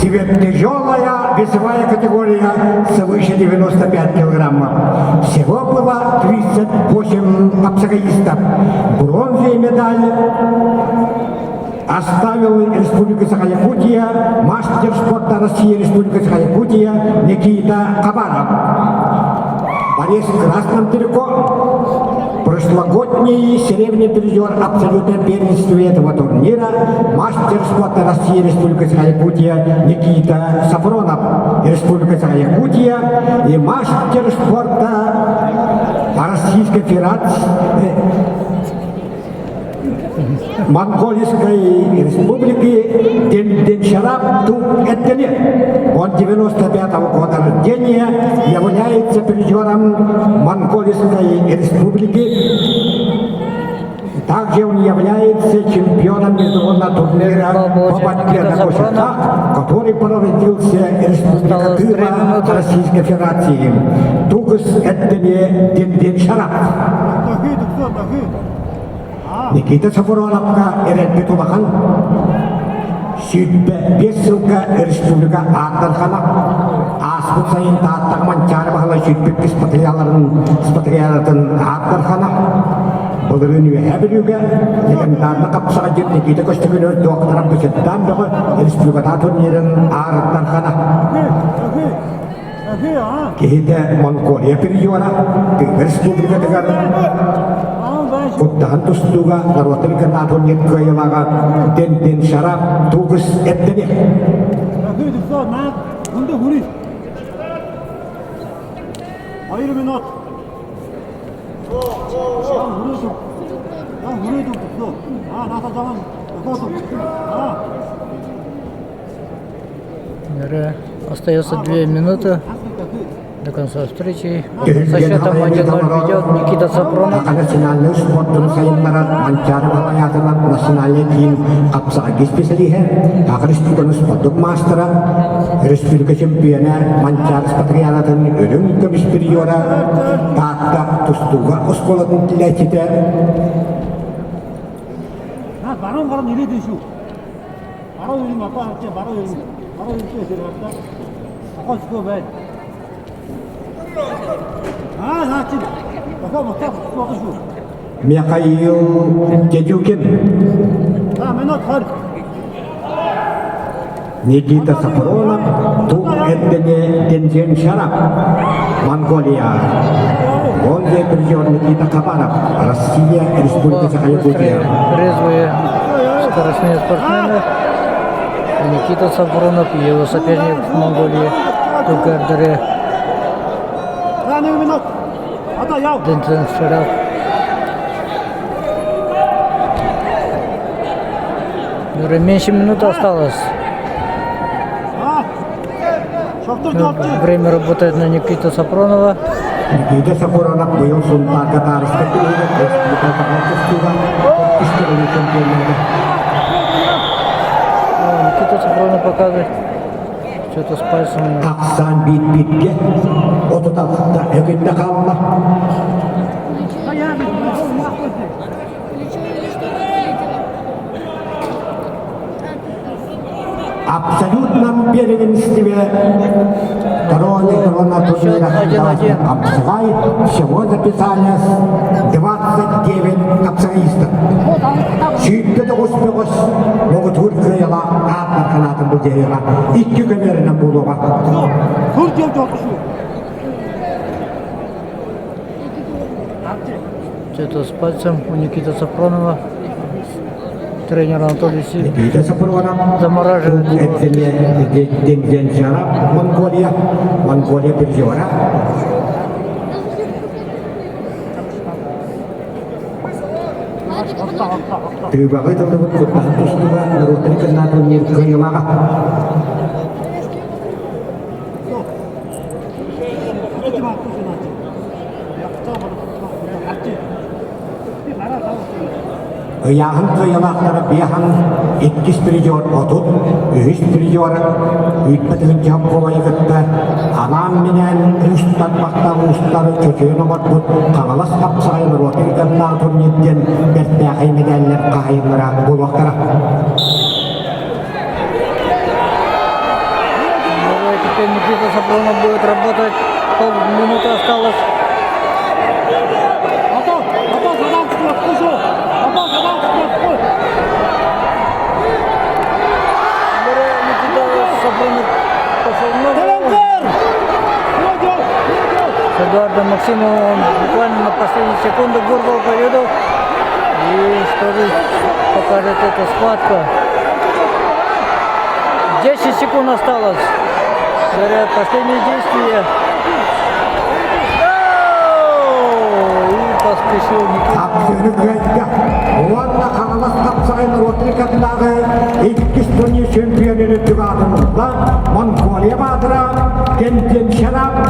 Сверхтяжелая весовая категория свыше 95 килограммов. Всего было 38 абсолютистов. Бронзовая медаль оставил Республика Саха-Якутия, мастер спорта России Республика Саха-Якутия Никита Кабаров. Борис в красном трико, прошлогодний серебряный призер абсолютного первенства этого турнира, мастер спорта России Республика Саха-Якутия Никита Сафронов, Республика Саха-Якутия, и мастер спорта Российской Федерации Монгольской Республики Деншарап Тук-Эттене. Он 95-го года рождения, является призером Монгольской Республики. Также он является чемпионом международного турнира по борьбе на кошельках, который проводился в Республике Тыва Российской Федерации. Тук-Эттене Деншарап. Никита Сафроновка Эренбет Улахан, Сүйтпе 5 жылға Республика Аттархана, Аспут сайын тааттағы манчары бағала сүйтпе 5 спатрияларын Аттархана, бұлырын өйәбілуге, легендарны қапсаға жер Никита көстігін өз доқтарам көсеттен бұғы Республика турнирін Аттархана. Кейді Монголия периора, Республика дегар, Kuttahan tustuga narwatin ka naton yet ko yalaga den sharap tugus ettene. Hayır minut. Остается 2 минуты до конца встречи. Со счетом 1-0 ведет Никита Сафронов. Nasional sport tun saya marat mancar bahayatan nasional team kapsa agis pisali hai. Akhir sport sport master Республика чемпиона манчар спатриялатын ölüm kömüş periora tatta tustuga oskolatın tilekite. Ha baron nereye düşüyor? Baron ölüm apa harca baron ölüm. Baron ölüm şey hatta. Akal çıkıyor ben. Ha zaten. Bakalım bak şu. Miyakayu Jejukin. Ha menot har. Nikita Safarona Tuk Ettene Denjen Sharap Mongolia. Бронзовый призер Никита Кабаров, Россия, Республика Саха-Якутия. Резвые скоростные спортсмены. Никита Сафронов и его соперник в Монголии Тук-Эрдере Денджен Шарап. Уже меньше минуты осталось. Время работает на Никита Сафронова. Никита Сафронов был султан катарской Республика Саха-Якутия. Никита Сафронов показывает что-то с пальцем. Аксан бит-битке, отуталықта өгінді қалма. Абсолютном первенстве второго турнира Абсагай всего записались 29 абсагистов. Сүйікті успехос могут Туркияла аттар қанатын бұл жереға 2 көмерінің болуға. Что-то с пальцем у Никиты Сафронова. Тренер Анатолий Си Никита Сафронов замораживает его. Денджен Шарап, Монголия призера. Terbagai teman-teman kota terus juga merupakan kena turun ke Yamaha. Яхан кыялактары бияхан 2 призер отут, 3 призер үйтпетігін жап қолайғытты. Анам менен ұстат бақтағы ұстары көтеуіні бартбұт, қағалас қапсағайлар отырғаннан турниттен бәртті ағай медаллер қағайынлара бұл вақтара. Никита Сапронов будет работать. Полминуты осталось. 아빠 가방 스크럽 부셔. 아빠 가방 스크럽 볼. Никита Сапронов пошел в ногу. С Эдуардом Максимовым он буквально на последние секунды вырвал победу. И что же покажет эта схватка? 10 секунд осталось. Говорят, последние действия. И поспешил Никита. Kapsını güvenlikte. Onunla kanalas kapsayın Rotrikat'дағы İlk dünya şampiyonunu tügadınızda Mongolia Badıra, Kenten Şarap,